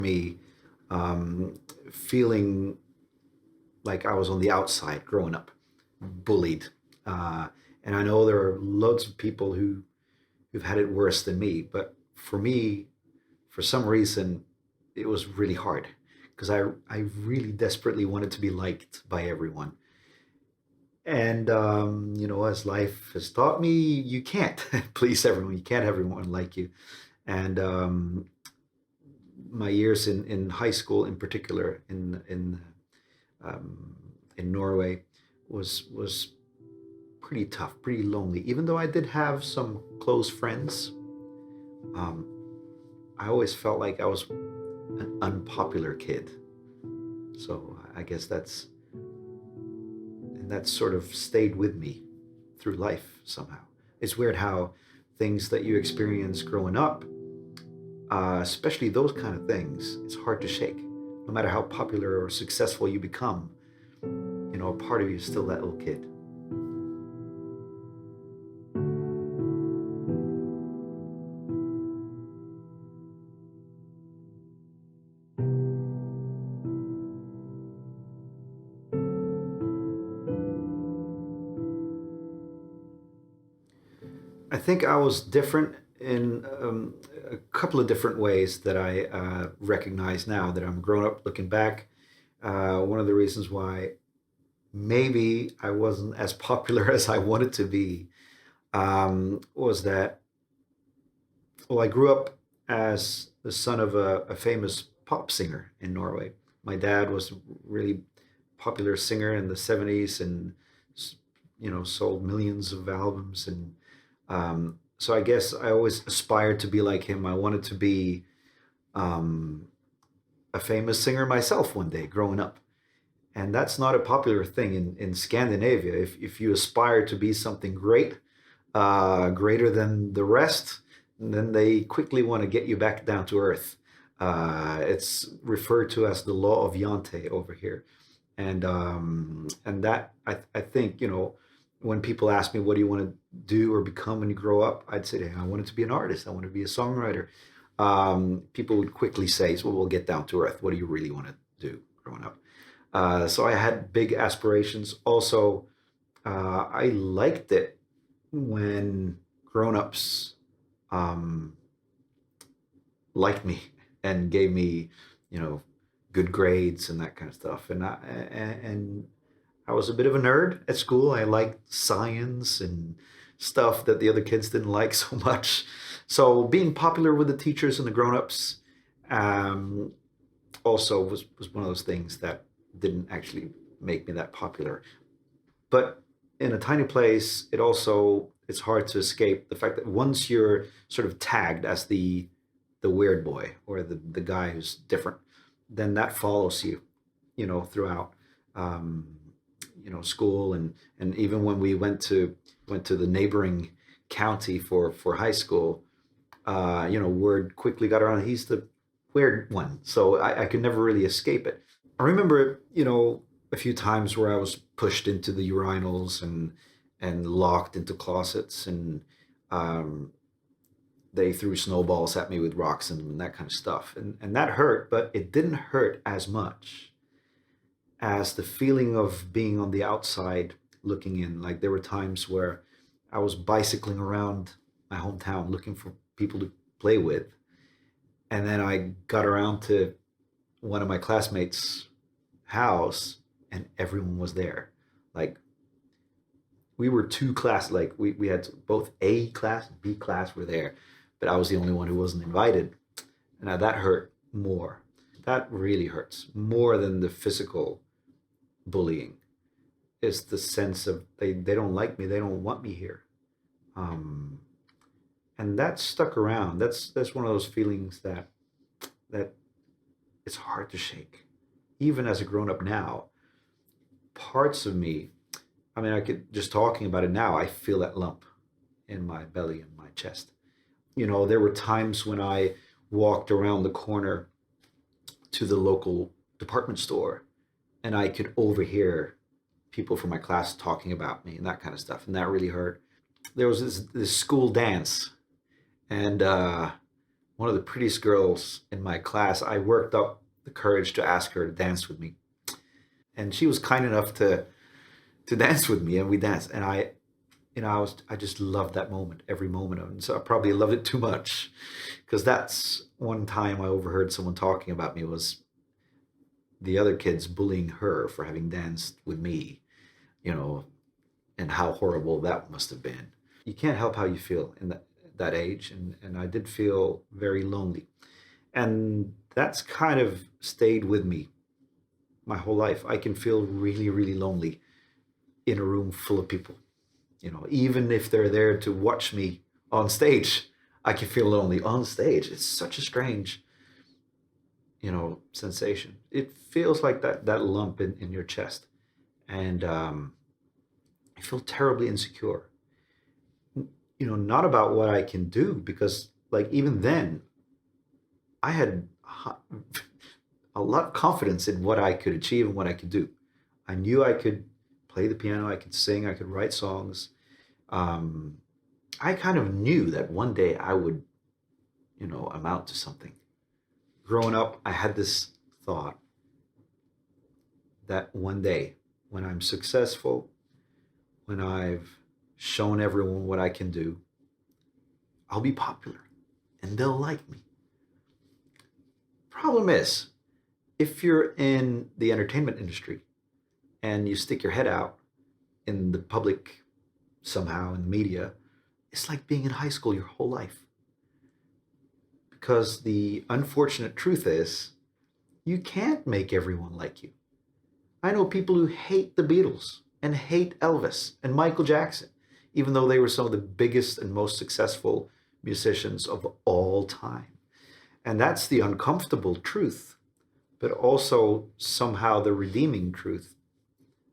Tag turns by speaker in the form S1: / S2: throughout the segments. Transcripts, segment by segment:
S1: Me feeling like I was on the outside growing up, bullied. Uh, and I know there are loads of people who've had it worse than me, but for me, for some reason, it was really hard because I really desperately wanted to be liked by everyone. And as life has taught me, you can't please everyone. You can't have everyone like you. And my years in high school, in particular, um, in Norway, was pretty tough, pretty lonely. Even though I did have some close friends, um, I always felt like I was an unpopular kid. So I guess that sort of stayed with me through life somehow. It's weird how things that you experience growing up, especially those kind of things, it's hard to shake. No matter how popular or successful you become, a part of you is still that little kid. I think I was different in a couple of different ways that I recognize now that I'm grown up looking back. One of the reasons why maybe I wasn't as popular as I wanted to be was that, well, I grew up as the son of a famous pop singer in Norway. My dad was a really popular singer in the 70s and, sold millions of albums. And so I guess I always aspired to be like him. I wanted to be um, a famous singer myself one day growing up. And that's not a popular thing in Scandinavia. If you aspire to be something great, greater than the rest, then they quickly want to get you back down to earth. It's referred to as the law of Yante over here, and that I think when people ask me what do you want to do or become when you grow up, I'd say hey, I wanted to be an artist. I want to be a songwriter. People would quickly say, "So we'll get down to earth. What do you really want to do growing up?" So I had big aspirations. Also, I liked it when grown-ups um, liked me and gave me, you know, good grades and that kind of stuff. And I was a bit of a nerd at school. I liked science and stuff that the other kids didn't like so much. So being popular with the teachers and the grown-ups um, also was one of those things that didn't actually make me that popular. But in a tiny place, it's hard to escape the fact that once you're sort of tagged as the weird boy or the guy who's different, then that follows you, throughout um, school and even when we went to the neighboring county for high school, word quickly got around he's the weird one. So I could never really escape it. I remember, a few times where I was pushed into the urinals and locked into closets, and um, they threw snowballs at me with rocks and that kind of stuff, and that hurt, but it didn't hurt as much as the feeling of being on the outside looking in. Like there were times where I was bicycling around my hometown looking for people to play with, and then I got around to one of my classmates' house and everyone was there. Like we were two class, like we had both A class and B class were there, but I was the only one who wasn't invited. Now that hurt more. That really hurts more than the physical bullying. It's the sense of they don't like me, they don't want me here. Um, and that stuck around. That's one of those feelings that it's hard to shake. Even as a grown up now, parts of me, I mean, I could just talking about it now, I feel that lump in my belly and my chest. There were times when I walked around the corner to the local department store and I could overhear people from my class talking about me and that kind of stuff. And that really hurt. There was this school dance, and one of the prettiest girls in my class, I worked up the courage to ask her to dance with me. And she was kind enough to dance with me, and we danced. And I just loved that moment, every moment of it. And so I probably loved it too much, because that's one time I overheard someone talking about me, was the other kids bullying her for having danced with me, you know, and how horrible that must have been. You can't help how you feel in that age. And I did feel very lonely. And that's kind of stayed with me my whole life. I can feel really, really lonely in a room full of people. Even if they're there to watch me on stage, I can feel lonely on stage. It's such a strange, sensation. It feels like that lump in your chest. And I feel terribly insecure. Not about what I can do, because like even then, I had a lot of confidence in what I could achieve and what I could do. I knew I could play the piano, I could sing, I could write songs. Um, I kind of knew that one day I would, amount to something. Growing up, I had this thought that one day, when I'm successful, when I've shown everyone what I can do, I'll be popular and they'll like me. Problem is, if you're in the entertainment industry and you stick your head out in the public somehow in the media, it's like being in high school your whole life. Because the unfortunate truth is, you can't make everyone like you. I know people who hate the Beatles and hate Elvis and Michael Jackson, even though they were some of the biggest and most successful musicians of all time. And that's the uncomfortable truth, but also somehow the redeeming truth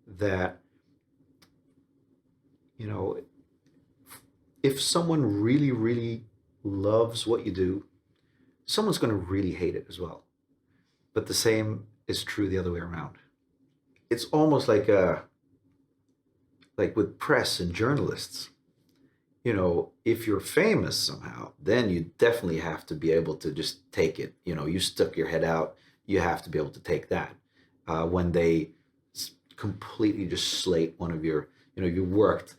S1: that, you know, if someone really, really loves what you do, someone's going to really hate it as well. But the same is true the other way around. It's almost like with press and journalists. If you're famous somehow, then you definitely have to be able to just take it. You stuck your head out, you have to be able to take that. When they completely just slate one of your, you worked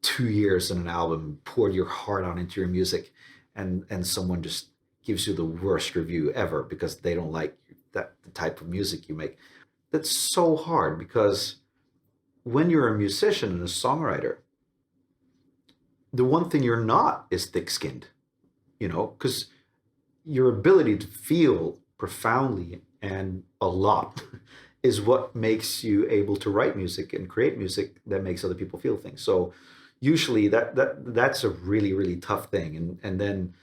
S1: 2 years on an album, poured your heart on into your music, and someone just gives you the worst review ever because they don't like the type of music you make. That's so hard, because when you're a musician and a songwriter, the one thing you're not is thick-skinned, because your ability to feel profoundly and a lot is what makes you able to write music and create music that makes other people feel things. So usually that's a really, really tough thing. And then,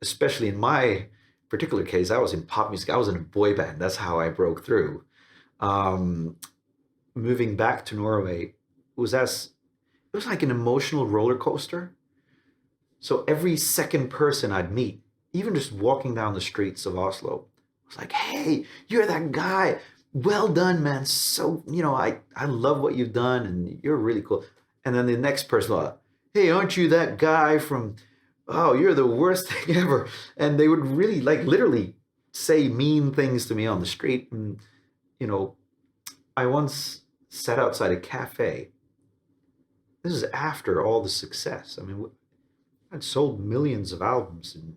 S1: especially in my particular case, I was in pop music. I was in a boy band. That's how I broke through. Um, Moving back to Norway it was like an emotional roller coaster. So every second person I'd meet, even just walking down the streets of Oslo, was like, "Hey, you're that guy. Well done, man. So, I love what you've done and you're really cool." And then the next person was, "Hey, aren't you that guy from, oh, you're the worst thing ever." And they would really, like, literally say mean things to me on the street. And, you know, I once sat outside a cafe. This is after all the success. I mean, I'd sold millions of albums, and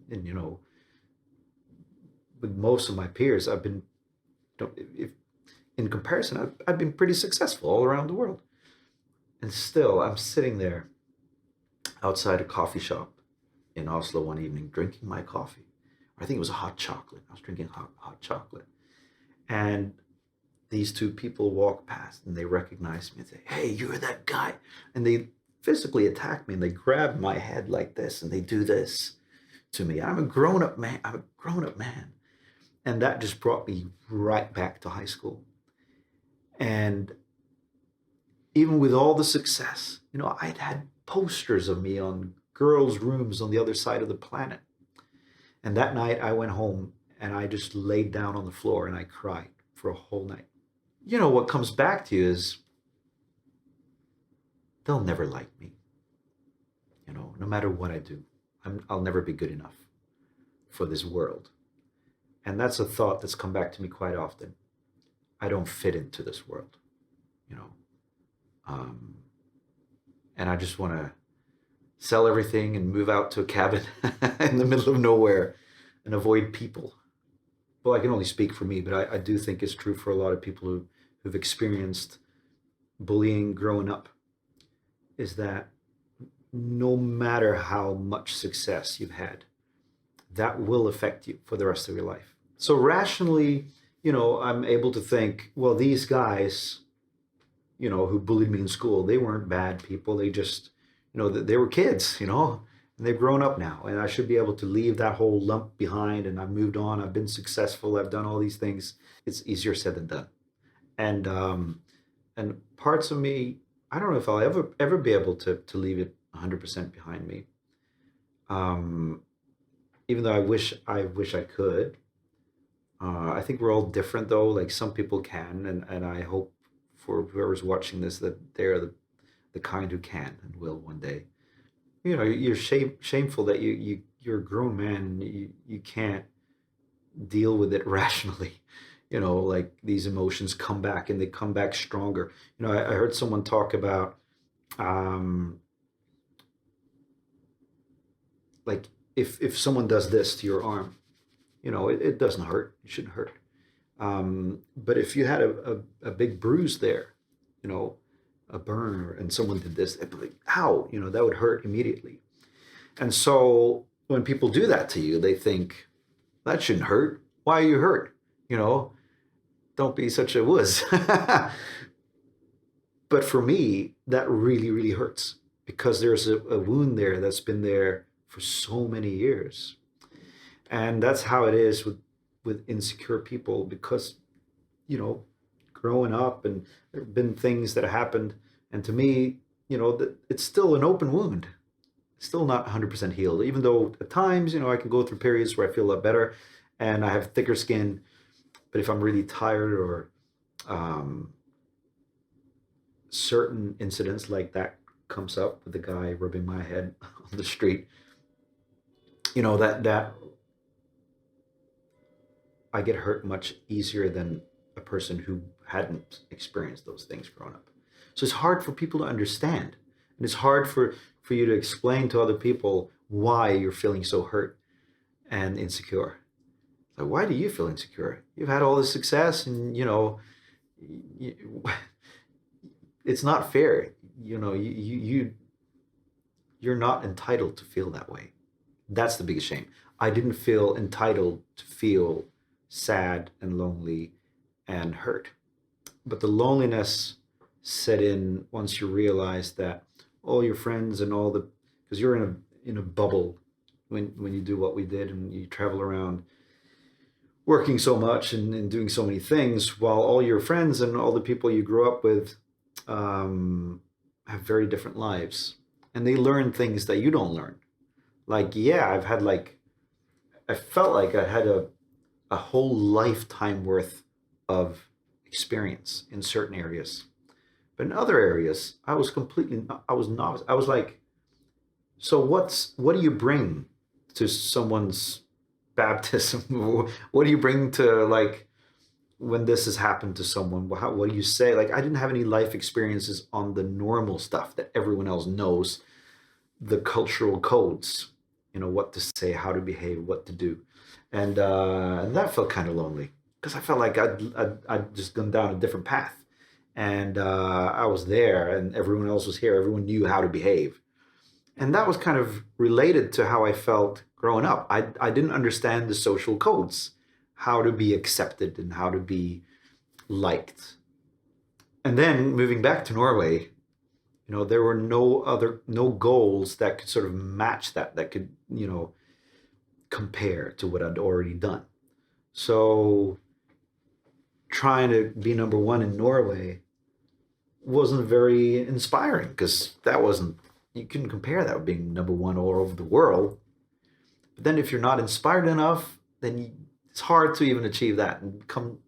S1: with most of my peers, I've been, if in comparison, I've been pretty successful all around the world. And still, I'm sitting there outside a coffee shop in Oslo one evening, drinking my coffee. I think it was a hot chocolate. I was drinking hot chocolate. And these two people walk past and they recognize me and say, "Hey, you're that guy." And they physically attack me and they grab my head like this and they do this to me. I'm a grown up man. I'm a grown up man. And that just brought me right back to high school. And even with all the success, I'd had posters of me on girls' rooms on the other side of the planet. And that night I went home and I just laid down on the floor and I cried for a whole night. What comes back to you is, they'll never like me. No matter what I do, I'll never be good enough for this world. And that's a thought that's come back to me quite often. I don't fit into this world, you know. Um, and I just want to sell everything and move out to a cabin in the middle of nowhere and avoid people. Well, I can only speak for me, but I do think it's true for a lot of people who've experienced bullying growing up, is that no matter how much success you've had, that will affect you for the rest of your life. So rationally, I'm able to think, well, these guys, who bullied me in school, they weren't bad people. They just, they were kids, and they've grown up now. And I should be able to leave that whole lump behind. And I've moved on. I've been successful. I've done all these things. It's easier said than done. And parts of me, I don't know if I'll ever be able to leave it 100% behind me. Um, Even though I wish I could. I think we're all different though. Like some people can, and I hope for whoever's watching this that they're the kind who can and will one day. You're shameful that you're a grown man and you can't deal with it rationally. Like these emotions come back and they come back stronger. I heard someone talk about um, like if someone does this to your arm, it doesn't hurt. It shouldn't hurt. But if you had a big bruise there, you know, a burn, and someone did this, they'd be like, ow, that would hurt immediately. And so when people do that to you, they think, that shouldn't hurt. Why are you hurt? You know, don't be such a wuss. But for me, that really, really hurts because there's a wound there that's been there for so many years. And that's how it is with insecure people because, you know, growing up and there have been things that have happened. And to me, it's still an open wound. It's still not 100% healed, even though at times, I can go through periods where I feel a lot better and I have thicker skin. But if I'm really tired or um, certain incidents like that comes up with the guy rubbing my head on the street, that I get hurt much easier than a person who hadn't experienced those things growing up. So it's hard for people to understand. And it's hard for you to explain to other people why you're feeling so hurt and insecure. Like, why do you feel insecure? You've had all this success and, you, it's not fair. You're not entitled to feel that way. That's the biggest shame. I didn't feel entitled to feel sad and lonely and hurt. But the loneliness set in once you realize that all your friends and because you're in a bubble when you do what we did and you travel around working so much and doing so many things while all your friends and all the people you grew up with have very different lives and they learn things that you don't learn. Like, yeah, I felt like I had a whole lifetime worth of experience in certain areas. But in other areas, I was novice. I was like, so what do you bring to someone's baptism? What do you bring to like when this has happened to someone? What do you say? Like, I didn't have any life experiences on the normal stuff that everyone else knows, the cultural codes, what to say, how to behave, what to do. And that felt kind of lonely because I felt like I'd just gone down a different path. And I was there and everyone else was here. Everyone knew how to behave. And that was kind of related to how I felt growing up. I didn't understand the social codes, how to be accepted and how to be liked. And then moving back to Norway, there were no goals that could sort of match that could, compare to what I'd already done. So trying to be number one in Norway wasn't very inspiring because you couldn't compare that with being number one all over the world. But then if you're not inspired enough, then it's hard to even achieve that and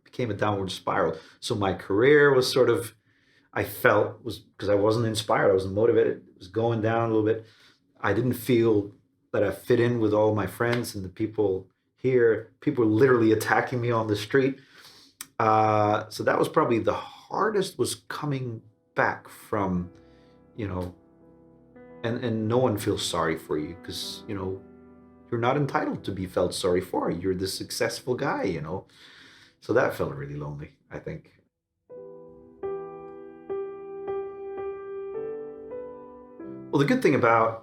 S1: became a downward spiral. So my career was sort of, I felt was because I wasn't inspired, I wasn't motivated, it was going down a little bit. I didn't feel that I fit in with all my friends and the people, Here, people were literally attacking me on the street. So that was probably the hardest, was coming back from, you know, and no one feels sorry for you because, you're not entitled to be felt sorry for. You're the successful guy. So that felt really lonely, I think. Well, the good thing about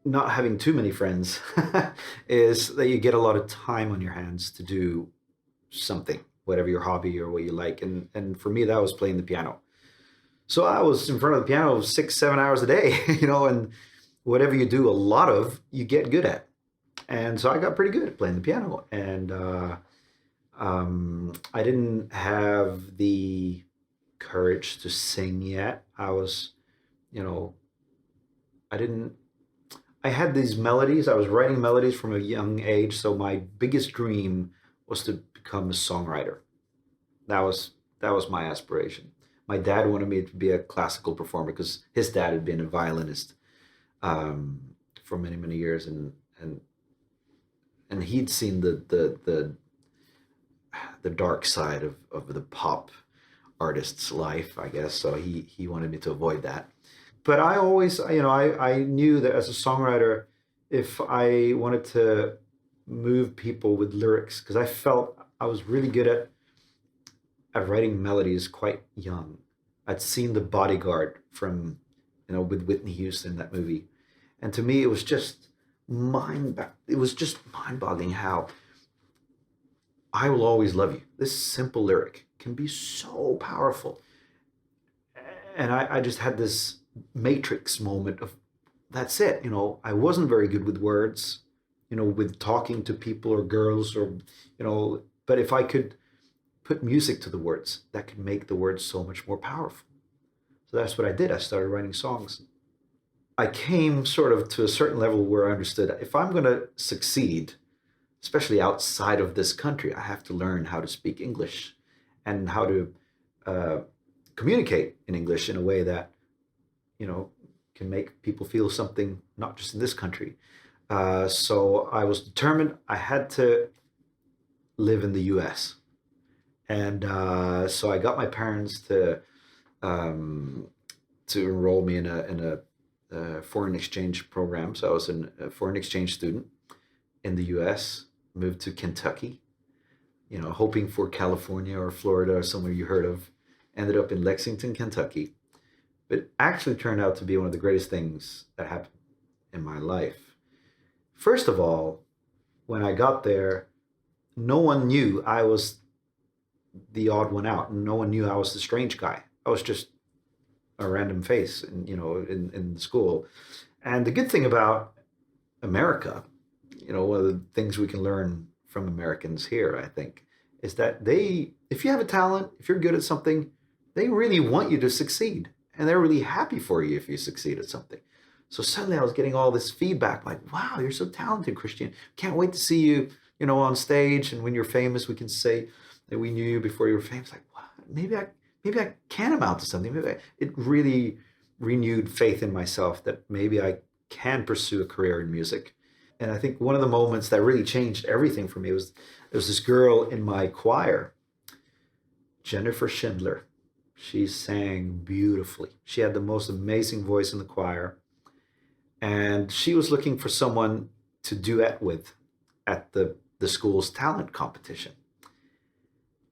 S1: not having too many friends is that you get a lot of time on your hands to do something, whatever your hobby or what you like. And for me, that was playing the piano. So I was in front of the piano 6, 7 hours a day, and whatever you do a lot of, you get good at. And so I got pretty good at playing the piano. And I didn't have the courage to sing yet. You know, I didn't I had these melodies. I was writing melodies from a young age. So my biggest dream was to become a songwriter. That was that was my aspiration. My dad wanted me to be a classical performer because his dad had been a violinist um, for many many years, and and he'd seen the dark side of the pop artist's life, I guess. So he wanted me to avoid that. But I always, I knew that as a songwriter, if I wanted to move people with lyrics, because I felt I was really good at writing melodies quite young. I'd seen The Bodyguard from, with Whitney Houston, that movie. And to me, it was just mind-boggling how I will always love you. This simple lyric can be so powerful. And I just had this matrix moment of that's it. I wasn't very good with words, with talking to people or girls but if I could put music to the words, that could make the words so much more powerful. So that's what I did. I started writing songs. I came sort of to a certain level where I understood if I'm going to succeed, especially outside of this country, I have to learn how to speak English and how to uh, communicate in English in a way that, you know, can make people feel something, not just in this country. So I was determined I had to live in the US. And so I got my parents um, to enroll me in a foreign exchange program. So I was a foreign exchange student in the US, moved to Kentucky, hoping for California or Florida or somewhere you heard of. Ended up in Lexington, Kentucky. But it actually turned out to be one of the greatest things that happened in my life. First of all, when I got there, no one knew I was the odd one out, and no one knew I was the strange guy. I was just a random face, in the school. And the good thing about America, one of the things we can learn from Americans here, I think, is that if you have a talent, if you're good at something, they really want you to succeed. And they're really happy for you if you succeed at something. So suddenly I was getting all this feedback like, wow, you're so talented, Christian. Can't wait to see you, on stage. And when you're famous, we can say that we knew you before you were famous. Like, wow, maybe I can amount to something. It really renewed faith in myself that maybe I can pursue a career in music. And I think one of the moments that really changed everything for me was there was this girl in my choir, Jennifer Schindler. She sang beautifully. She had the most amazing voice in the choir. And she was looking for someone to duet with at the school's talent competition.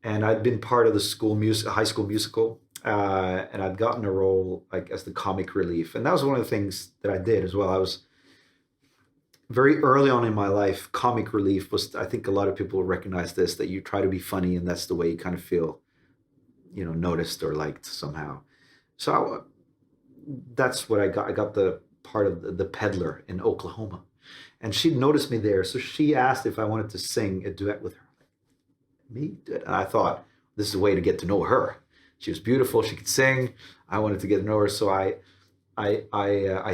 S1: And I'd been part of the high school musical, and I'd gotten a role like as the comic relief. And that was one of the things that I did as well. I was very early on in my life. Comic relief was, I think a lot of people recognize this, that you try to be funny, and that's the way you kind of feel, noticed or liked somehow. So that's what I got. I got the part of the peddler in Oklahoma, and she noticed me there. So she asked if I wanted to sing a duet with her. Me? And I thought this is a way to get to know her. She was beautiful. She could sing. I wanted to get to know her, so I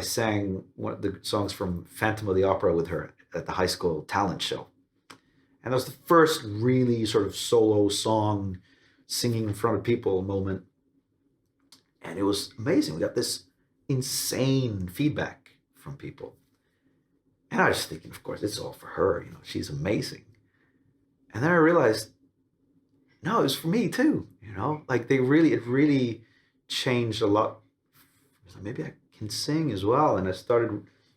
S1: sang one of the songs from Phantom of the Opera with her at the high school talent show, and that was the first really sort of solo song, singing in front of people moment, and it was amazing. We got this insane feedback from people, And I was thinking, of course, it's all for her. She's amazing. And then I realized, no, it was for me too. Like it really changed a lot. So maybe I can sing as well. And I started,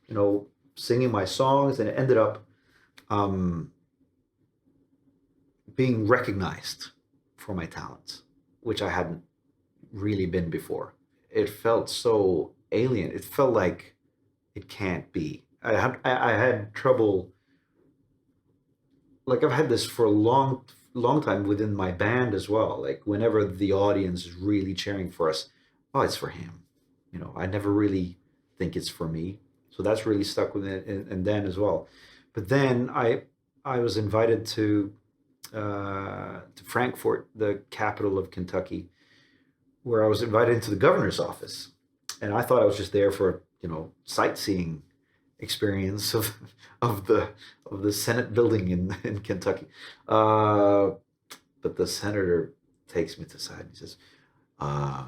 S1: you know, singing my songs, and it ended up um, being recognized for my talents, which I hadn't really been before. It felt so alien. It felt like it can't be. I had trouble. Like I've had this for a long time within my band as well. Like whenever the audience is really cheering for us, oh, it's for him. I never really think it's for me. So that's really stuck with it, and then as well. But then I was invited to Frankfort, the capital of Kentucky, where I was invited into the governor's office, and I thought I was just there for sightseeing experience of the Senate building in Kentucky. Uh, but the senator takes me to the side and he says, uh,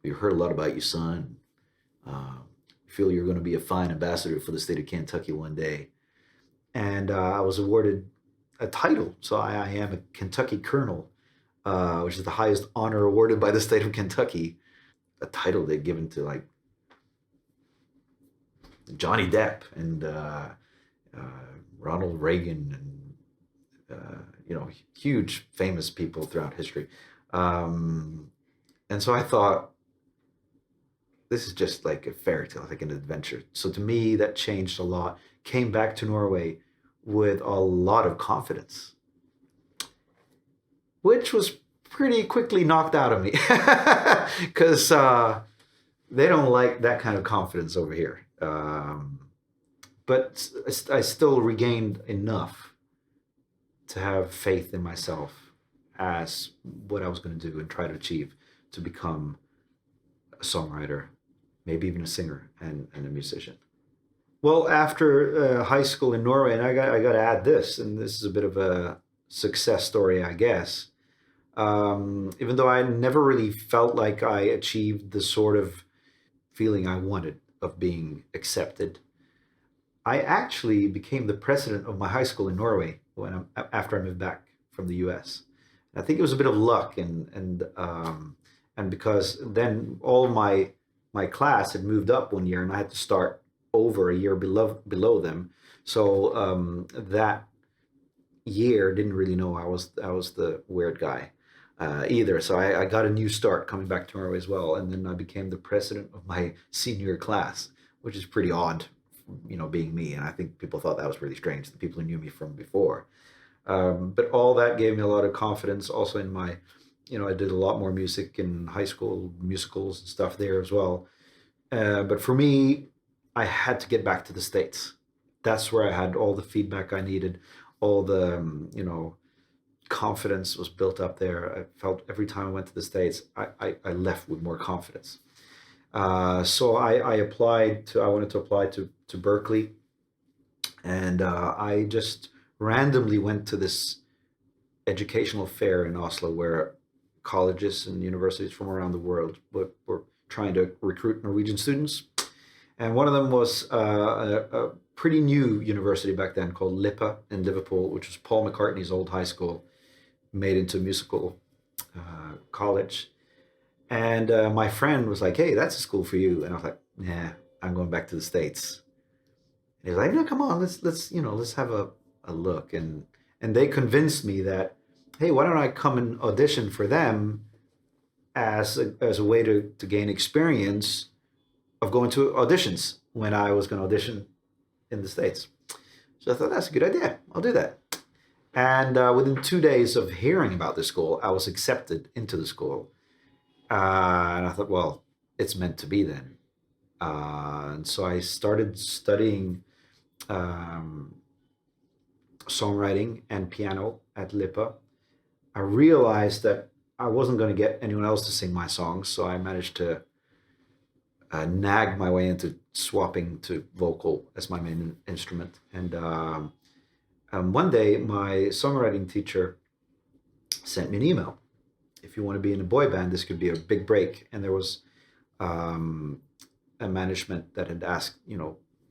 S1: "We heard a lot about you, son. Uh, feel you're going to be a fine ambassador for the state of Kentucky one day." And I was awarded a title, so I am a Kentucky Colonel, which is the highest honor awarded by the state of Kentucky. A title they've given to like Johnny Depp and uh, Ronald Reagan and huge famous people throughout history. Um, and so I thought this is just like a fairy tale, like an adventure. So to me, that changed a lot. Came back to Norway with a lot of confidence, which was pretty quickly knocked out of me because they don't like that kind of confidence over here. But I still regained enough to have faith in myself as what I was going to do and try to achieve to become a songwriter, maybe even a singer and a musician. Well, after high school in Norway, and I got to add this, and this is a bit of a success story, I guess. Even though I never really felt like I achieved the sort of feeling I wanted of being accepted, I actually became the president of my high school in Norway after I moved back from the U.S. I think it was a bit of luck, and because then all my class had moved up one year, and I had to start over a year below them. So that year didn't really know I was the weird guy either. So I got a new start coming back to Norway as well, and then I became the president of my senior class, which is pretty odd, being me. And I think people thought that was really strange, the people who knew me from before. But all that gave me a lot of confidence. Also in my, I did a lot more music in high school, musicals and stuff there as well. But for me, I had to get back to the States. That's where I had all the feedback I needed, all the, confidence was built up there. I felt every time I went to the States, I left with more confidence. So I wanted to apply to Berkeley, and I just randomly went to this educational fair in Oslo where colleges and universities from around the world were trying to recruit Norwegian students. And one of them was a pretty new university back then called Lipa in Liverpool, which was Paul McCartney's old high school, made into a musical college. And my friend was like, "Hey, that's a school for you." And I was like, "Nah, I'm going back to the States." And he's like, "No, come on, let's have a look." And they convinced me that, hey, why don't I come and audition for them as a way to gain experience of going to auditions when I was going to audition in the States. So I thought that's a good idea. I'll do that. And within 2 days of hearing about the school, I was accepted into the school. And I thought, well, it's meant to be then. And so I started studying um, songwriting and piano at Lipa. I realized that I wasn't going to get anyone else to sing my songs, so I managed to nag my way into swapping to vocal as my main instrument. And one day, my songwriting teacher sent me an email. If you want to be in a boy band, this could be a big break. And there was um, a management that had asked,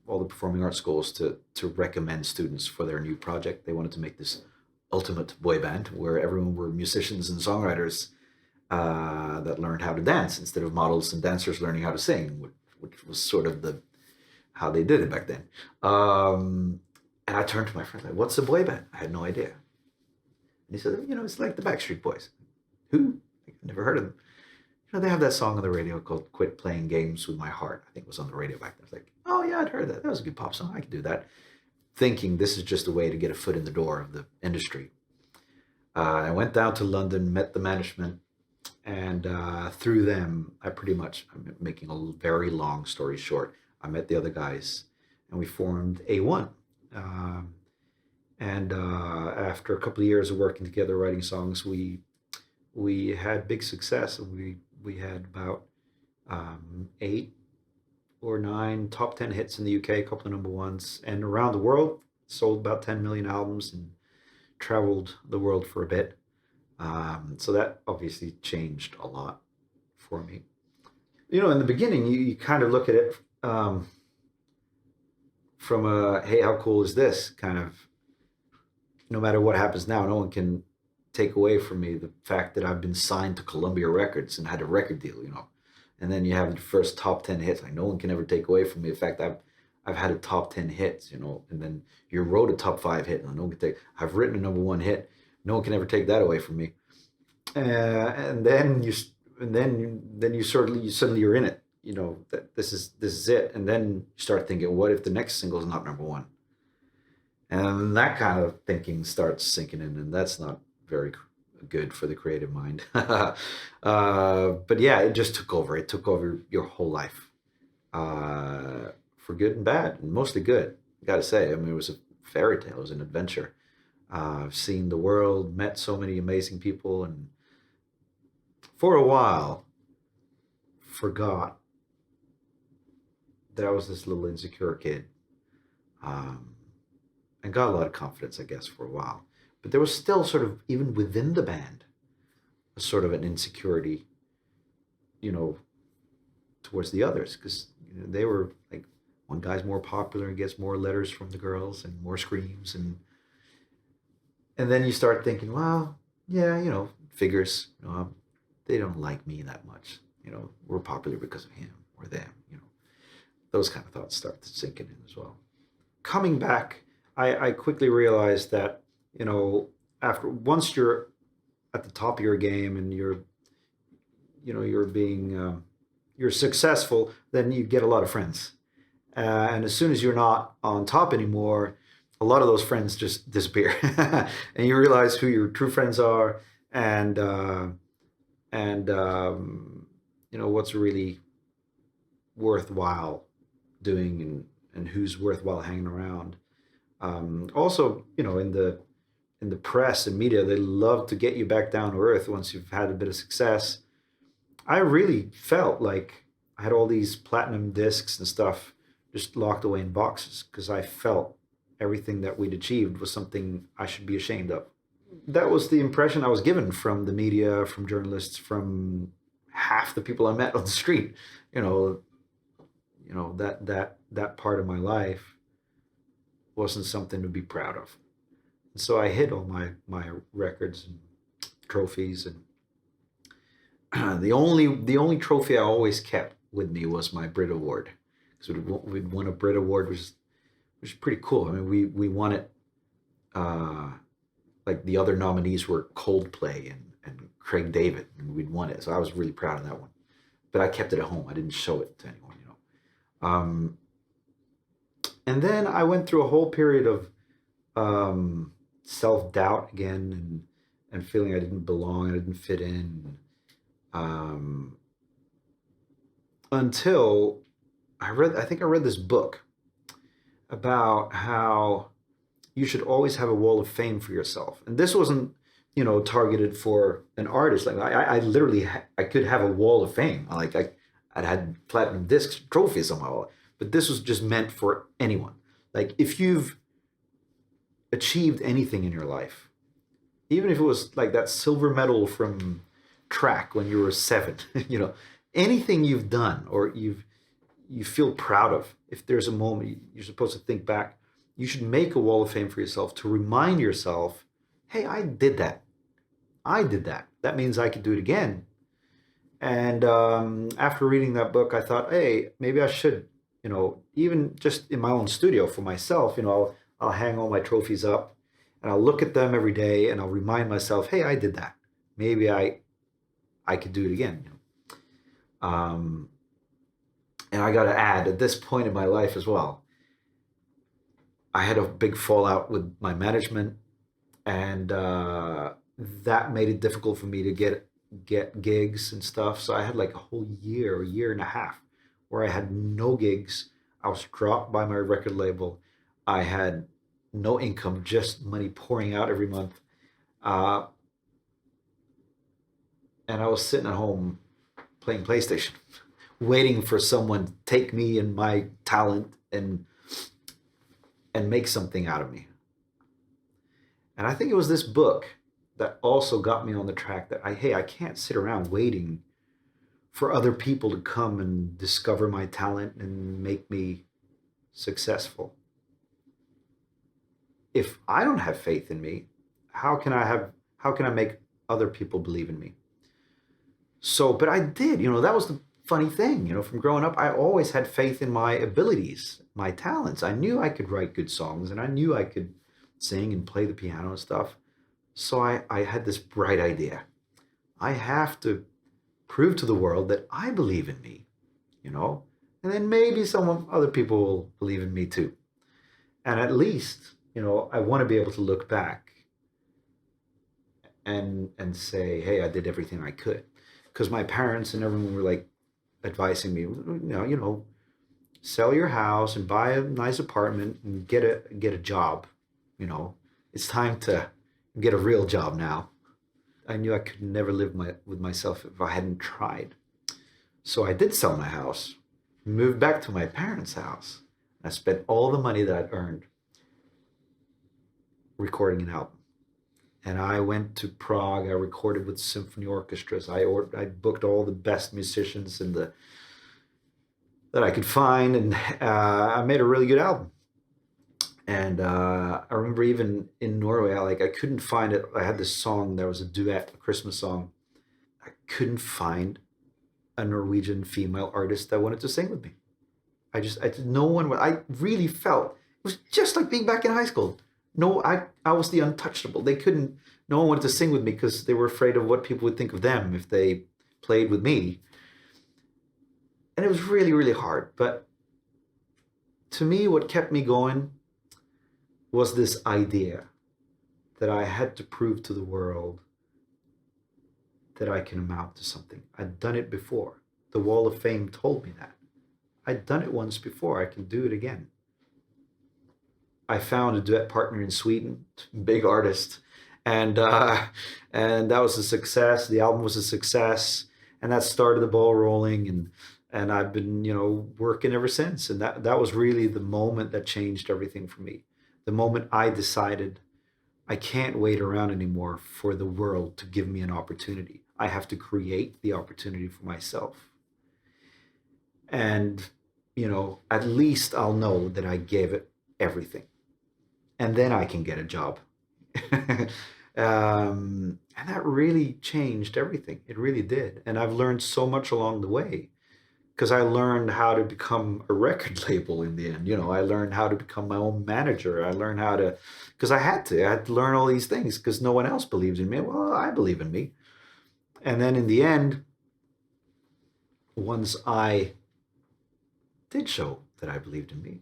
S1: all the performing arts schools to recommend students for their new project. They wanted to make this ultimate boy band where everyone were musicians and songwriters that learned how to dance instead of models and dancers learning how to sing, which was sort of the how they did it back then. And I turned to my friend like, "What's a boy band?" I had no idea. And he said, "It's like the Backstreet Boys." Who? I've never heard of them. They have that song on the radio called "Quit Playing Games with My Heart." I think it was on the radio back then. I was like, "Oh yeah, I'd heard that. That was a good pop song. I could do that." Thinking this is just a way to get a foot in the door of the industry. I went down to London, met the management, and through them, I'm making a very long story short, I met the other guys, and we formed A1. Um, and after a couple of years of working together, writing songs, we had big success, and we had about 8 or 9 top 10 hits in the UK, a couple of number ones, and around the world, sold about 10 million albums and traveled the world for a bit. So that obviously changed a lot for me. In the beginning, you kind of look at it from a, hey, how cool is this kind of, no matter what happens now, no one can take away from me the fact that I've been signed to Columbia Records and had a record deal. And then you have the first top 10 hits. Like no one can ever take away from me the fact that I've had a top 10 hits, and then you wrote a top 5 hit. And no one can take. I've written a number 1 hit. No one can ever take that away from me. And then you suddenly you're in it. That this is it. And then you start thinking, what if the next single is not number 1? And that kind of thinking starts sinking in, and that's not very good for the creative mind. But yeah, it just took over. It took over your whole life, for good and bad, and mostly good. I gotta say, I mean, it was a fairy tale. It was an adventure. I've seen the world, met so many amazing people, and for a while, forgot that I was this little insecure kid, um, and got a lot of confidence, I guess, for a while. But there was still sort of, even within the band, a sort of an insecurity, you know, towards the others, because they were like, one guy's more popular and gets more letters from the girls and more screams, and then you start thinking, well, yeah, figures, they don't like me that much. We're popular because of him or them. Those kind of thoughts start sinking in as well. Coming back, I quickly realized that, after once you're at the top of your game and you're being you're successful, then you get a lot of friends. And as soon as you're not on top anymore, a lot of those friends just disappear, and you realize who your true friends are, and what's really worthwhile doing, and who's worthwhile hanging around. Also, in the press and media, they love to get you back down to earth once you've had a bit of success. I really felt like I had all these platinum discs and stuff just locked away in boxes because I felt everything that we'd achieved was something I should be ashamed of. That was the impression I was given from the media, from journalists, from half the people I met on the street. That part of my life wasn't something to be proud of. And so I hid all my records and trophies, and the only trophy I always kept with me was my Brit Award, because we'd won a Brit Award, which was pretty cool. I mean, we won it. Like the other nominees were Coldplay and Craig David, and we'd won it. So I was really proud of that one. But I kept it at home. I didn't show it to anyone. And then I went through a whole period of self-doubt again, and feeling I didn't belong, I didn't fit in, until I think I read this book about how you should always have a wall of fame for yourself. And this wasn't, targeted for an artist. Like I literally, I could have a wall of fame. Like I'd had platinum discs, trophies on my wall, but this was just meant for anyone. Like if you've achieved anything in your life, even if it was like that silver medal from track when you were 7, anything you've done or you feel proud of, if there's a moment you're supposed to think back, you should make a wall of fame for yourself to remind yourself, hey, I did that. I did that. That means I could do it again. And after reading that book, I thought, hey, maybe I should, even just in my own studio for myself, I'll hang all my trophies up and I'll look at them every day and I'll remind myself, hey, I did that. Maybe I could do it again. Um, and I got to add, at this point in my life as well, I had a big fallout with my management, and that made it difficult for me to get gigs and stuff. So I had like a whole year, a year and a half, where I had no gigs. I was dropped by my record label. I had no income, just money pouring out every month, uh, and I was sitting at home playing PlayStation, waiting for someone to take me and my talent and make something out of me. And I think it was this book that also got me on the track that I can't sit around waiting for other people to come and discover my talent and make me successful. If I don't have faith in me, how can I make other people believe in me? So, but I did, that was the funny thing, from growing up, I always had faith in my abilities, my talents. I knew I could write good songs and I knew I could sing and play the piano and stuff. So I had this bright idea. I have to prove to the world that I believe in me, you know, and then maybe some other people will believe in me too. And at least, I want to be able to look back and say, hey, I did everything I could. Because my parents and everyone were like advising me, sell your house and buy a nice apartment and get a job. You know, it's time to get a real job now. I knew I could never live with myself if I hadn't tried. So I did sell my house, moved back to my parents' house. I spent all the money that I'd earned recording an album. And I went to Prague. I recorded with symphony orchestras. I booked all the best musicians that I could find, and I made a really good album. And I remember even in Norway, I couldn't find it. I had this song that was a duet, a Christmas song. I couldn't find a Norwegian female artist that wanted to sing with me. No one. I really felt it was just like being back in high school. No, I was the untouchable. They couldn't. No one wanted to sing with me because they were afraid of what people would think of them if they played with me. And it was really, really hard. But to me, what kept me going was this idea that I had to prove to the world that I can amount to something. I'd done it before. The Wall of Fame told me that. I'd done it once before. I can do it again. I found a duet partner in Sweden, big artist, and that was a success. The album was a success, and that started the ball rolling. And I've been working ever since. And that was really the moment that changed everything for me. The moment I decided I can't wait around anymore for the world to give me an opportunity. I have to create the opportunity for myself. And at least I'll know that I gave it everything. And then I can get a job. And that really changed everything. It really did. And I've learned so much along the way because I learned how to become a record label in the end. I learned how to become my own manager. I learned how to, because I had to learn all these things because no one else believes in me. Well, I believe in me. And then in the end, once I did show that I believed in me,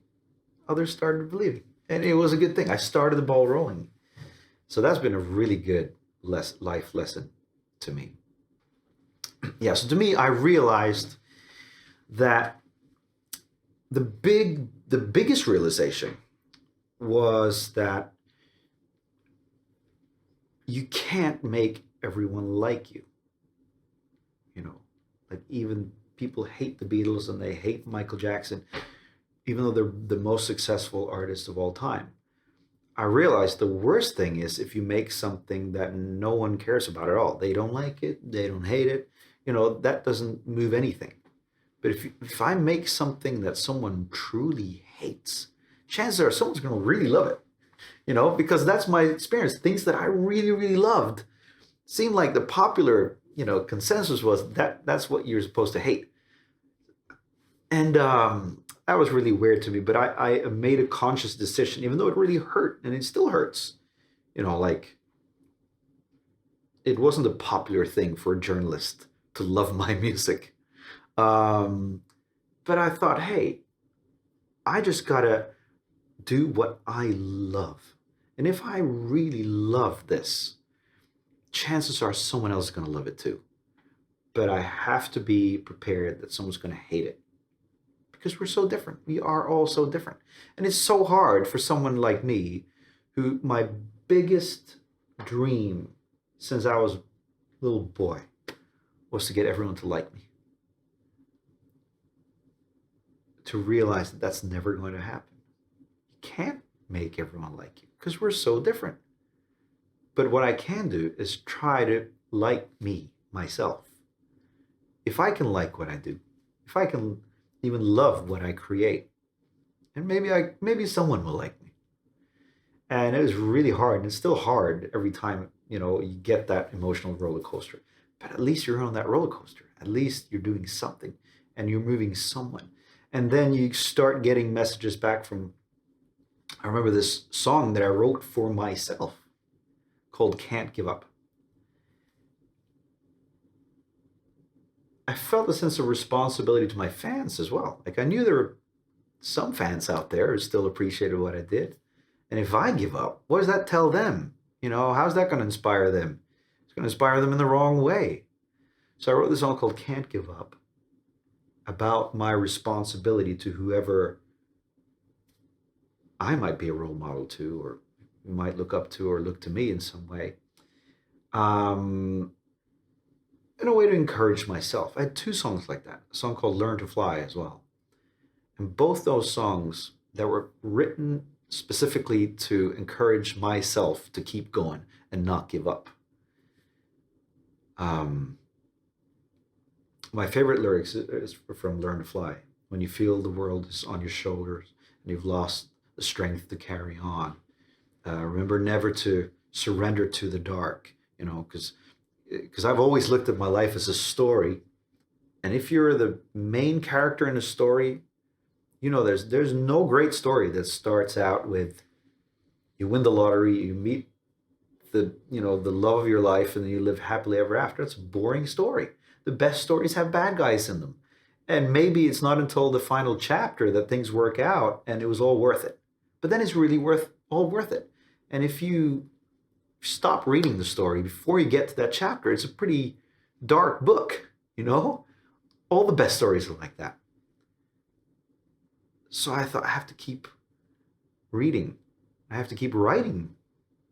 S1: others started believing. And it was a good thing. I started the ball rolling. So that's been a really good life lesson to me. Yeah, so to me, I realized that the biggest realization was that you can't make everyone like you. Like even people hate the Beatles and they hate Michael Jackson, even though they're the most successful artists of all time. I realized the worst thing is if you make something that no one cares about at all. They don't like it, they don't hate it. That doesn't move anything. But if I make something that someone truly hates, chances are someone's going to really love it, because that's my experience. Things that I really, really loved seemed like the popular, consensus was that that's what you're supposed to hate. And that was really weird to me. But I made a conscious decision, even though it really hurt, and it still hurts. Like it wasn't a popular thing for a journalist to love my music. Um, but I thought, hey, I just gotta do what I love. And if I really love this, chances are someone else is going to love it too. But I have to be prepared that someone's going to hate it because we're so different. We are all so different. And it's so hard for someone like me, who my biggest dream since I was a little boy was to get everyone to like me, to realize that that's never going to happen. You can't make everyone like you because we're so different. But what I can do is try to like me, myself. If I can like what I do, if I can even love what I create, and maybe someone will like me. And it was really hard, and it's still hard every time, you get that emotional roller coaster. But at least you're on that roller coaster. At least you're doing something and you're moving someone. And then you start getting messages back from, I remember this song that I wrote for myself called Can't Give Up. I felt a sense of responsibility to my fans as well. Like I knew there were some fans out there who still appreciated what I did. And if I give up, what does that tell them? How's that going to inspire them? It's going to inspire them in the wrong way. So I wrote this song called Can't Give Up, about my responsibility to whoever I might be a role model to, or might look up to, or look to me in some way. In a way to encourage myself. I had two songs like that, a song called Learn to Fly as well. And both those songs that were written specifically to encourage myself to keep going and not give up. My favorite lyrics is from Learn to Fly. When you feel the world is on your shoulders and you've lost the strength to carry on, remember never to surrender to the dark, because I've always looked at my life as a story. And if you're the main character in a story, there's no great story that starts out with you win the lottery, you meet the love of your life, and then you live happily ever after. It's a boring story. The best stories have bad guys in them. And maybe it's not until the final chapter that things work out and it was all worth it. But then it's really all worth it. And if you stop reading the story before you get to that chapter, it's a pretty dark book, All the best stories are like that. So I thought I have to keep reading. I have to keep writing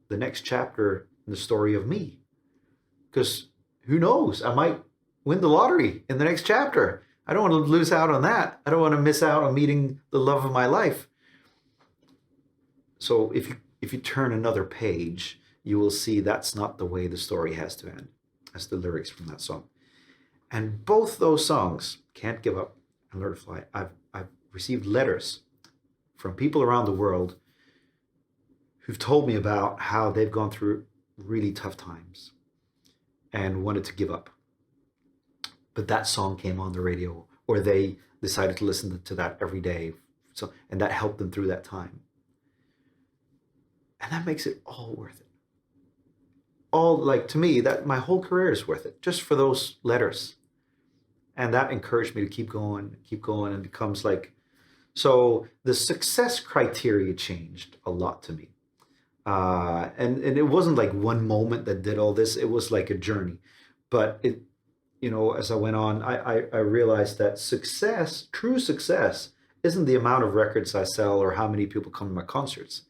S1: the next chapter in the story of me. Because who knows? I might win the lottery in the next chapter. I don't want to lose out on that. I don't want to miss out on meeting the love of my life. So if you turn another page, you will see that's not the way the story has to end. That's the lyrics from that song. And both those songs, Can't Give Up and Learn to Fly, I've received letters from people around the world who've told me about how they've gone through really tough times and wanted to give up. But that song came on the radio, or they decided to listen to that every day. And that helped them through that time. And that makes it all worth it. To me, that my whole career is worth it, just for those letters. And that encouraged me to keep going, and becomes so the success criteria changed a lot to me. And it wasn't like one moment that did all this. It was like a journey. But it, as I went on, I realized that true success, isn't the amount of records I sell or how many people come to my concerts.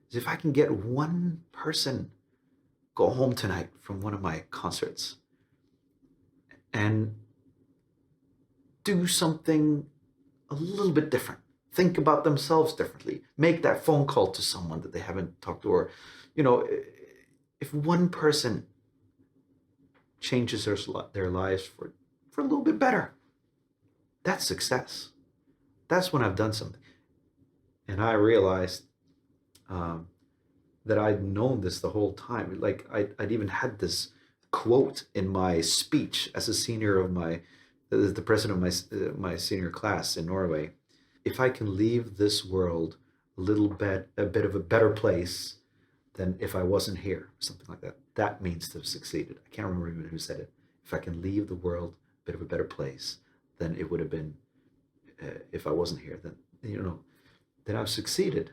S1: It's if I can get one person go home tonight from one of my concerts and do something a little bit different. Think about themselves differently. Make that phone call to someone that they haven't talked to, or, if one person changes their lives for a little bit better, That's success. That's when I've done something. And I realized um, that I'd known this the whole time. Like I'd even had this quote in my speech as a senior of the president of my senior class in Norway. If I can leave this world a bit of a better place than if I wasn't here, something like that. That means to have succeeded. I can't remember even who said it. If I can leave the world a bit of a better place than it would have been if I wasn't here, then I've succeeded.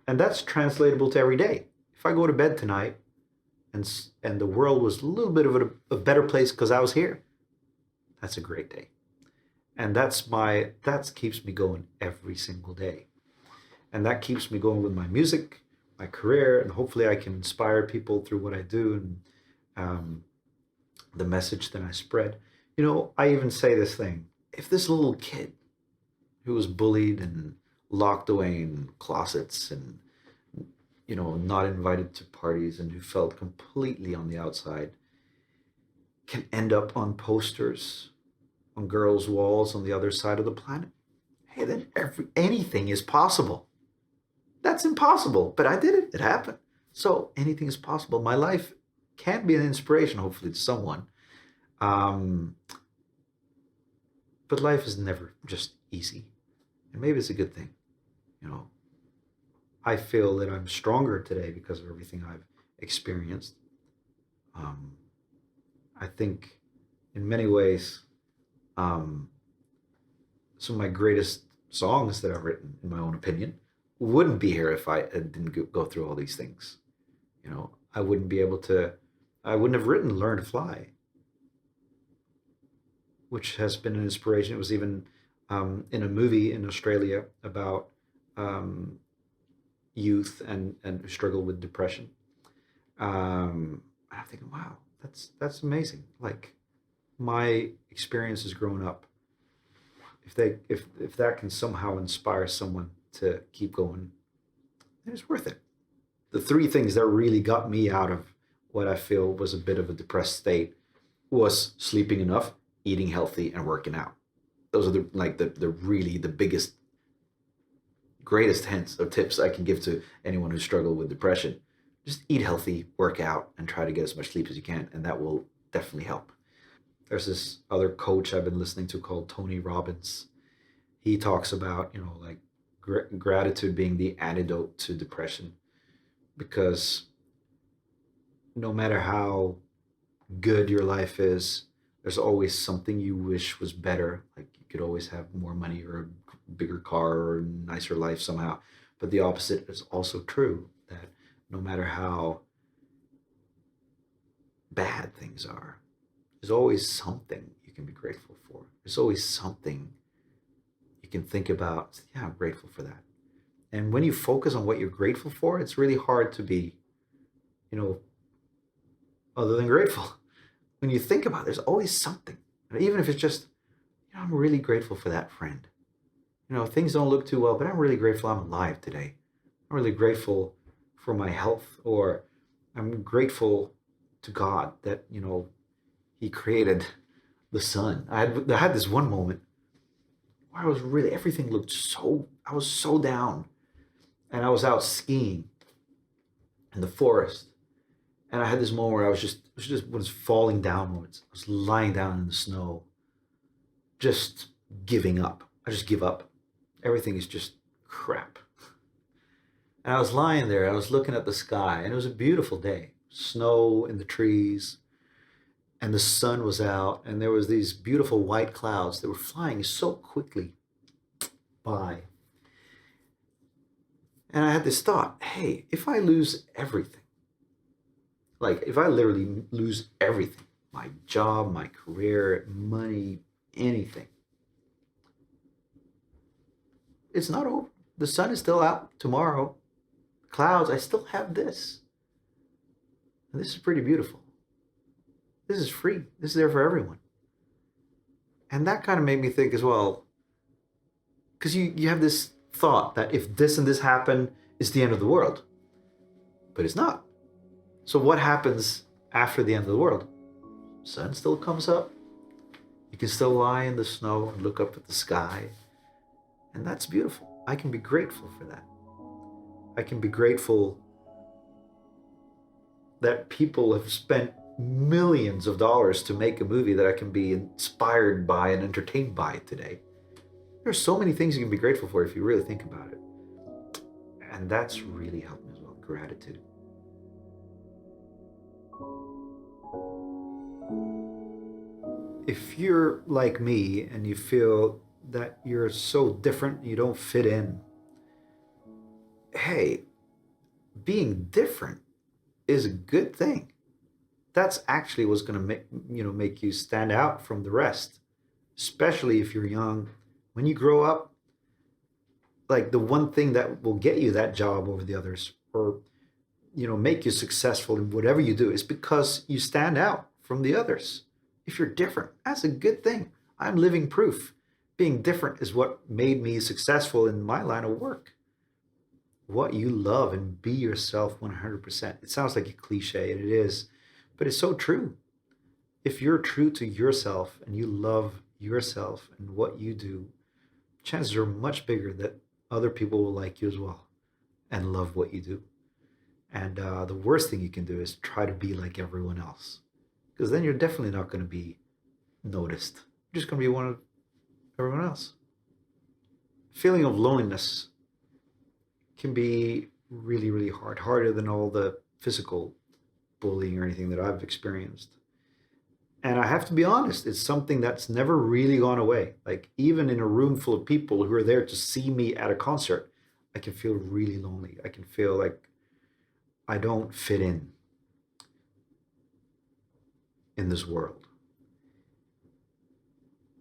S1: And that's translatable to every day. If I go to bed tonight and the world was a little bit of a better place because I was here, that's a great day. And that keeps me going every single day. And that keeps me going with my music, my career, and hopefully I can inspire people through what I do and um, the message that I spread. I even say this thing: if this little kid who was bullied and locked away in closets and not invited to parties and who felt completely on the outside can end up on posters on girls' walls on the other side of the planet, hey, then anything is possible. That's impossible, but I did it. It happened. So anything is possible. My life can be an inspiration, hopefully, to someone. Um, but life is never just easy. And maybe it's a good thing. You know, I feel that I'm stronger today because of everything I've experienced. Um, I think in many ways, um, some of my greatest songs that I've written, in my own opinion, wouldn't be here if I didn't go through all these things. I wouldn't be able to, I wouldn't have written Learn to Fly, which has been an inspiration. It was even in a movie in Australia about um, youth and who struggle with depression. I'm thinking, wow, that's amazing. Like my experiences growing up, if that can somehow inspire someone to keep going, then it's worth it. The three things that really got me out of what I feel was a bit of a depressed state was sleeping enough, eating healthy, and working out. Those are the really the biggest, greatest hints or tips I can give to anyone who struggled with depression. Just eat healthy, work out, and try to get as much sleep as you can, and that will definitely help. There's this other coach I've been listening to called Tony Robbins. He talks about like gratitude being the antidote to depression, because no matter how good your life is, there's always something you wish was better. Like you could always have more money or a bigger car or a nicer life somehow. But the opposite is also true, that no matter how bad things are, there's always something you can be grateful for. There's always something you can think about. Yeah, I'm grateful for that. And when you focus on what you're grateful for, it's really hard to be, you know, other than grateful. When you think about it, there's always something. Even if it's just, I'm really grateful for that friend. Things don't look too well, but I'm really grateful I'm alive today. I'm really grateful for my health, or I'm grateful to God that, He created the sun. I had this one moment where everything looked I was so down. And I was out skiing in the forest. And I had this moment where was falling downwards. I was lying down in the snow, just giving up. I just give up. Everything is just crap. And I was lying there, I was looking at the sky, and it was a beautiful day. Snow in the trees, and the sun was out, and there was these beautiful white clouds that were flying so quickly by. And I had this thought, hey, if I lose everything, like if I literally lose everything, my job, my career, money, anything, it's not over. The sun is still out tomorrow. Clouds, I still have this. And this is pretty beautiful. This is free. This is there for everyone. And that kind of made me think as well, because you have this thought that if this and this happen, it's the end of the world. But it's not. So what happens after the end of the world? Sun still comes up. You can still lie in the snow and look up at the sky. And that's beautiful. I can be grateful for that. I can be grateful that people have spent millions of dollars to make a movie that I can be inspired by and entertained by today. There's so many things you can be grateful for if you really think about it. And that's really helped me as well. Gratitude. If you're like me and you feel that you're so different, you don't fit in, hey, being different is a good thing. That's actually what's going to make you stand out from the rest, especially if you're young. When you grow up, like the one thing that will get you that job over the others, or make you successful in whatever you do, is because you stand out from the others. If you're different, that's a good thing. I'm living proof. Being different is what made me successful in my line of work. What you love and be yourself 100%. It sounds like a cliche, and it is, but it's so true. If you're true to yourself and you love yourself and what you do, chances are much bigger that other people will like you as well and love what you do. And the worst thing you can do is try to be like everyone else, because then you're definitely not going to be noticed. You're just going to be one of everyone else. Feeling of loneliness can be really, really hard, harder than all the physical bullying or anything that I've experienced. And I have to be honest, it's something that's never really gone away. Like, even in a room full of people who are there to see me at a concert, I can feel really lonely. I can feel like I don't fit in this world.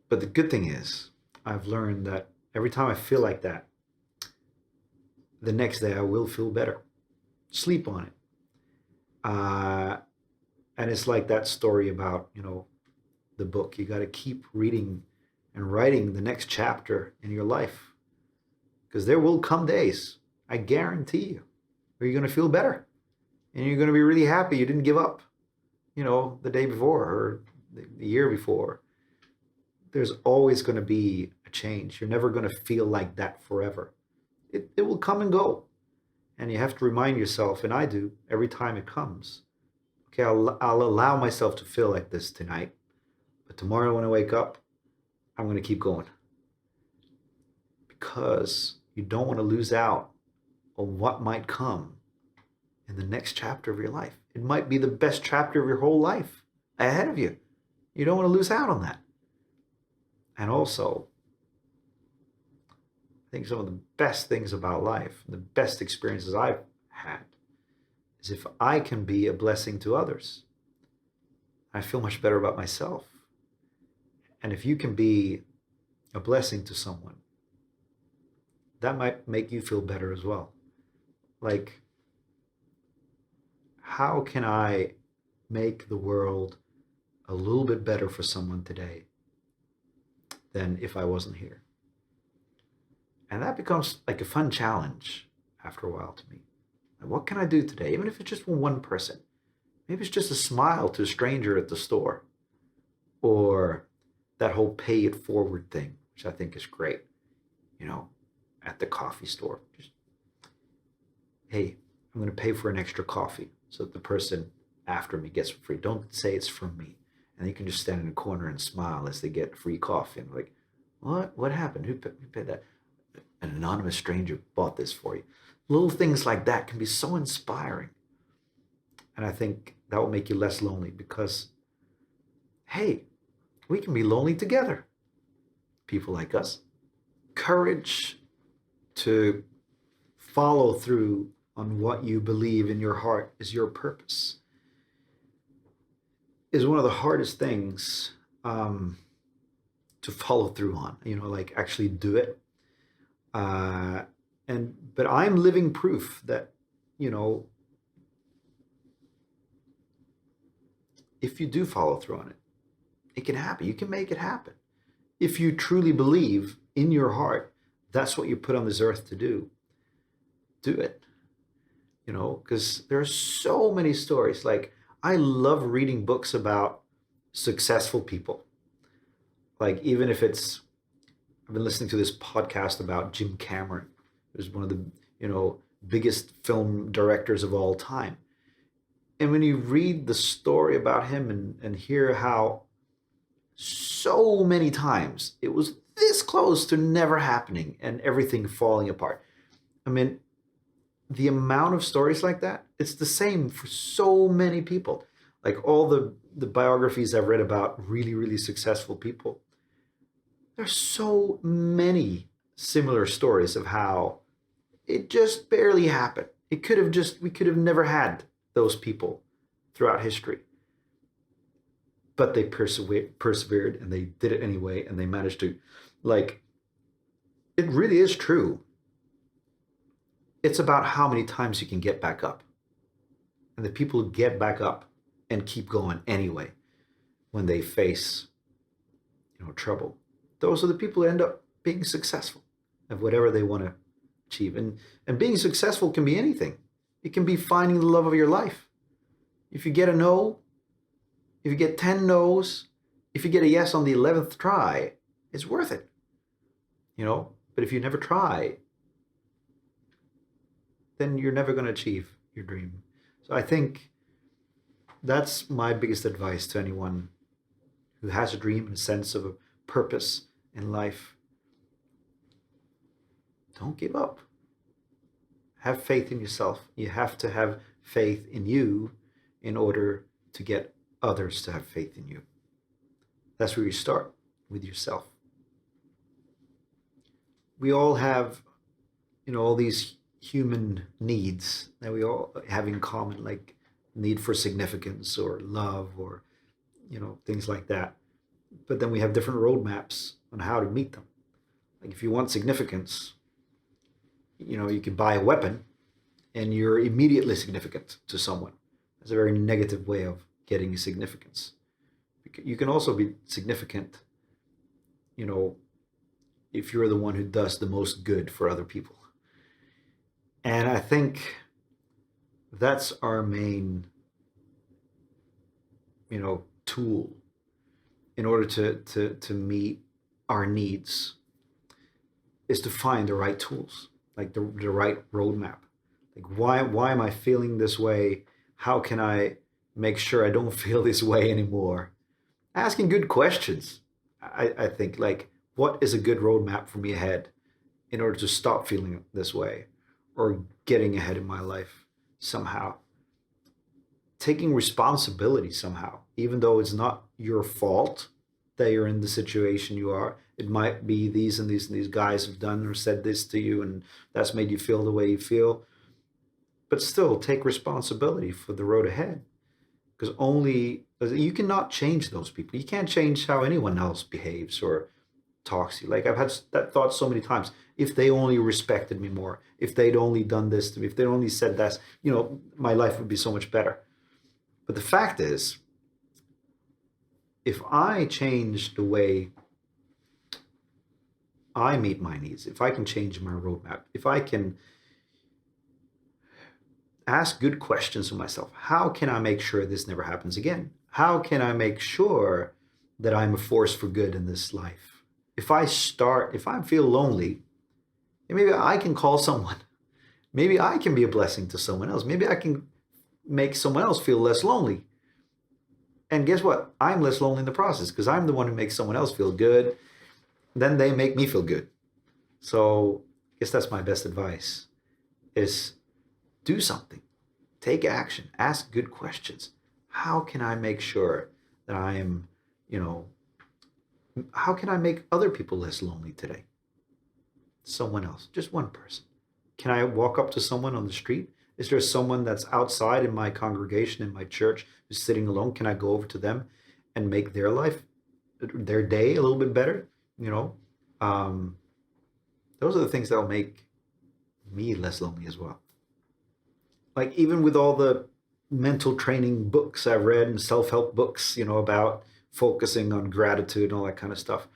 S1: But the good thing is, I've learned that every time I feel like that, the next day I will feel better. Sleep on it. And it's like that story about, the book. You got to keep reading and writing the next chapter in your life, because there will come days, I guarantee you, where you're going to feel better and you're going to be really happy you didn't give up, the day before or the year before. There's always going to be a change. You're never going to feel like that forever. It will come and go. And you have to remind yourself, and I do every time it comes, okay, I'll allow myself to feel like this tonight, but tomorrow when I wake up, I'm going to keep going. Because you don't want to lose out on what might come in the next chapter of your life. It might be the best chapter of your whole life ahead of you. You don't want to lose out on that. And also, I think some of the best things about life, the best experiences I've had, is if I can be a blessing to others. I feel much better about myself. And if you can be a blessing to someone, that might make you feel better as well. Like, how can I make the world a little bit better for someone today than if I wasn't here? And that becomes like a fun challenge after a while to me. Like, what can I do today? Even if it's just one person. Maybe it's just a smile to a stranger at the store. Or that whole pay it forward thing, which I think is great. At the coffee store. Just, hey, I'm going to pay for an extra coffee so that the person after me gets free. Don't say it's from me. And you can just stand in a corner and smile as they get free coffee. And like, what? What happened? Who paid that? An anonymous stranger bought this for you. Little things like that can be so inspiring. And I think that will make you less lonely, because, hey, we can be lonely together. People like us. Courage to follow through on what you believe in your heart is your purpose is one of the hardest things to follow through on, like actually do it. But I'm living proof that, if you do follow through on it, it can happen. You can make it happen. If you truly believe in your heart, that's what you're put on this earth to do. Do it. Because there are so many stories. Like, I love reading books about successful people. Like, even if it's, I've been listening to this podcast about Jim Cameron, who's one of the, biggest film directors of all time. And when you read the story about him and hear how so many times it was this close to never happening and everything falling apart. I mean, the amount of stories like that, it's the same for so many people. Like all the biographies I've read about really, really successful people, there's so many similar stories of how it just barely happened. We could have never had those people throughout history. But they persevered and they did it anyway, and they managed to, like, it really is true. It's about how many times you can get back up. And the people who get back up and keep going anyway when they face, trouble, those are the people who end up being successful at whatever they want to achieve. And being successful can be anything. It can be finding the love of your life. If you get a no, if you get 10 no's, if you get a yes on the 11th try, it's worth it. But if you never try, then you're never going to achieve your dream. So I think that's my biggest advice to anyone who has a dream and a sense of a purpose in life. Don't give up. Have faith in yourself. You have to have faith in you in order to get others to have faith in you. That's where you start, with yourself. We all have, all these human needs that we all have in common, like need for significance or love or, things like that. But then we have different roadmaps on how to meet them. Like if you want significance, you can buy a weapon and you're immediately significant to someone. That's a very negative way of getting significance. You can also be significant, if you're the one who does the most good for other people. And I think that's our main, tool in order to meet our needs, is to find the right tools, like the right roadmap. Like why am I feeling this way? How can I make sure I don't feel this way anymore? Asking good questions. I think, like, what is a good roadmap for me ahead in order to stop feeling this way or getting ahead in my life somehow? Taking responsibility somehow, even though it's not your fault that you're in the situation you are. It might be these and these and these guys have done or said this to you, and that's made you feel the way you feel. But still, take responsibility for the road ahead. Because you cannot change those people. You can't change how anyone else behaves or talks to you. Like, I've had that thought so many times. If they only respected me more, if they'd only done this to me, if they'd only said that, my life would be so much better. But the fact is, if I change the way I meet my needs, if I can change my roadmap, if I can ask good questions of myself, how can I make sure this never happens again? How can I make sure that I'm a force for good in this life? If I feel lonely, maybe I can call someone. Maybe I can be a blessing to someone else. Maybe I can make someone else feel less lonely. And guess what? I'm less lonely in the process because I'm the one who makes someone else feel good. Then they make me feel good. So I guess that's my best advice, is do something. Take action. Ask good questions. How can I make sure that I am, how can I make other people less lonely today? Someone else, just one person. Can I walk up to someone on the street? Is there someone that's outside in my congregation, in my church, who's sitting alone? Can I go over to them and make their life, their day a little bit better? Those are the things that'll make me less lonely as well. Like, even with all the mental training books I've read and self-help books, about focusing on gratitude and all that kind of stuff,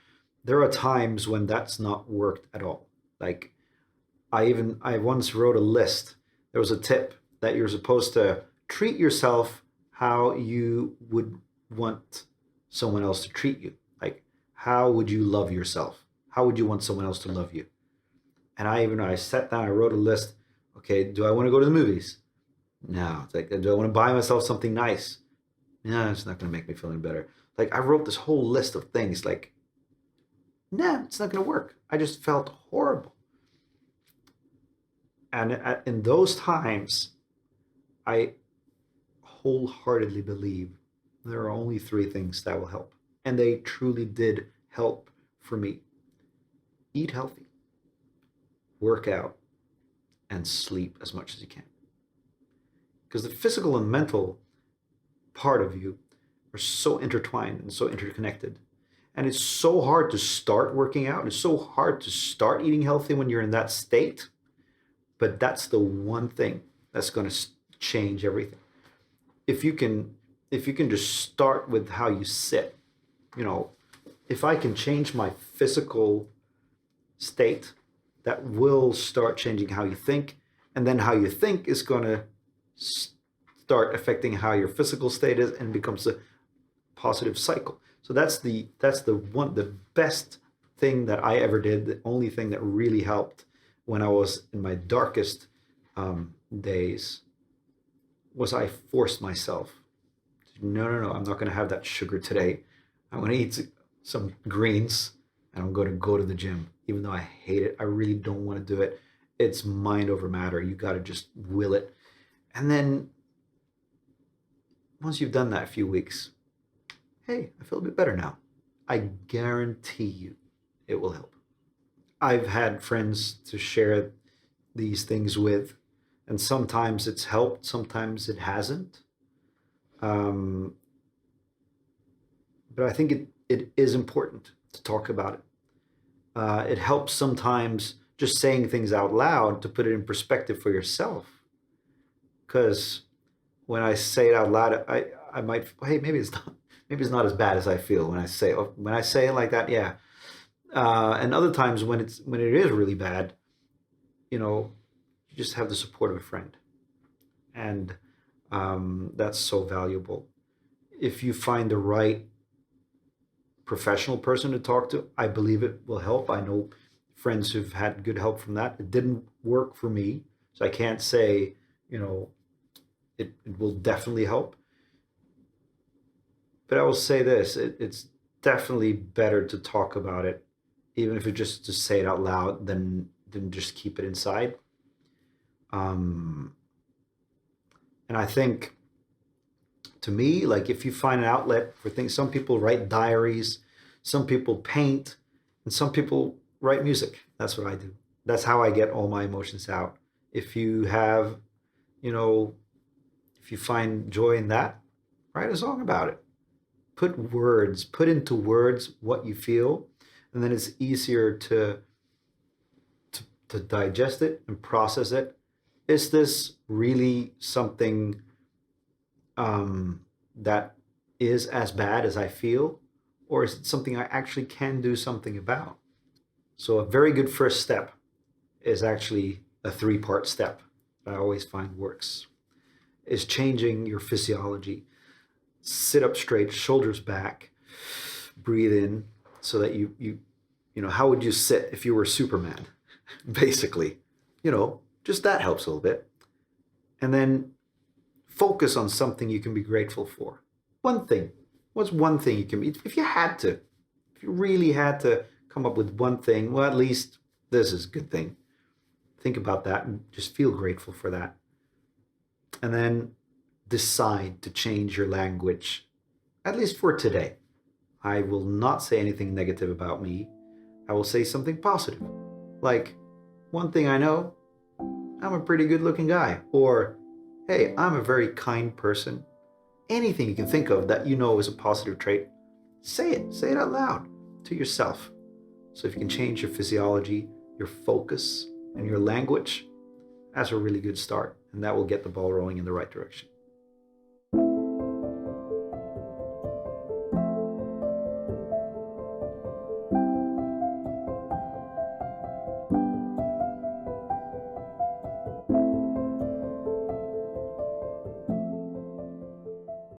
S1: there are times when that's not worked at all. Like, I once wrote a list. There was a tip that you're supposed to treat yourself how you would want someone else to treat you. Like, how would you love yourself? How would you want someone else to love you? And I sat down, I wrote a list. Okay, do I want to go to the movies? No. It's like, do I want to buy myself something nice? No, it's not going to make me feel any better. Like, I wrote this whole list of things. Like, nah, it's not going to work. I just felt horrible. And in those times, I wholeheartedly believe there are only three things that will help. And they truly did help for me. Eat healthy, work out, and sleep as much as you can. Because the physical and mental part of you are so intertwined and so interconnected. And it's so hard to start working out. It's so hard to start eating healthy when you're in that state. But that's the one thing that's going to change everything. If you can just start with how you sit, if I can change my physical state, that will start changing how you think, and then how you think is going to start affecting how your physical state is, and becomes a positive cycle. So that's the best thing that I ever did. The only thing that really helped when I was in my darkest days was I forced myself. No, I'm not going to have that sugar today. I'm going to eat some greens, and I'm going to go to the gym, even though I hate it. I really don't want to do it. It's mind over matter. You got to just will it. And then once you've done that a few weeks, hey, I feel a bit better now. I guarantee you it will help. I've had friends to share these things with, and sometimes it's helped, sometimes it hasn't. But I think it is important to talk about it. It helps sometimes just saying things out loud to put it in perspective for yourself. Because when I say it out loud, I might, hey, maybe it's not as bad as I feel when I say it like that. Yeah. And other times when it is really bad, you just have the support of a friend, and that's so valuable. If you find the right professional person to talk to, I believe it will help. I know friends who've had good help from that. It didn't work for me, so I can't say, it will definitely help. But I will say this, it's definitely better to talk about it, even if it's just to say it out loud, than just keep it inside. And I think, to me, like, if you find an outlet for things, some people write diaries, some people paint, and some people write music. That's what I do. That's how I get all my emotions out. If you have, if you find joy in that, write a song about it. Put into words what you feel, and then it's easier to digest it and process it. Is this really something that is as bad as I feel, or is it something I actually can do something about? So a very good first step is actually a 3-part step that I always find works. Is changing your physiology. Sit up straight, shoulders back, breathe in, so that how would you sit if you were Superman? Basically, just that helps a little bit. And then focus on something you can be grateful for. One thing. What's one thing you can be? If you really had to come up with one thing, well, at least this is a good thing. Think about that and just feel grateful for that. And then decide to change your language, at least for today. I will not say anything negative about me. I will say something positive. Like, one thing I know, I'm a pretty good looking guy. Or, hey, I'm a very kind person. Anything you can think of that is a positive trait, say it out loud to yourself. So if you can change your physiology, your focus, and your language, that's a really good start. And that will get the ball rolling in the right direction.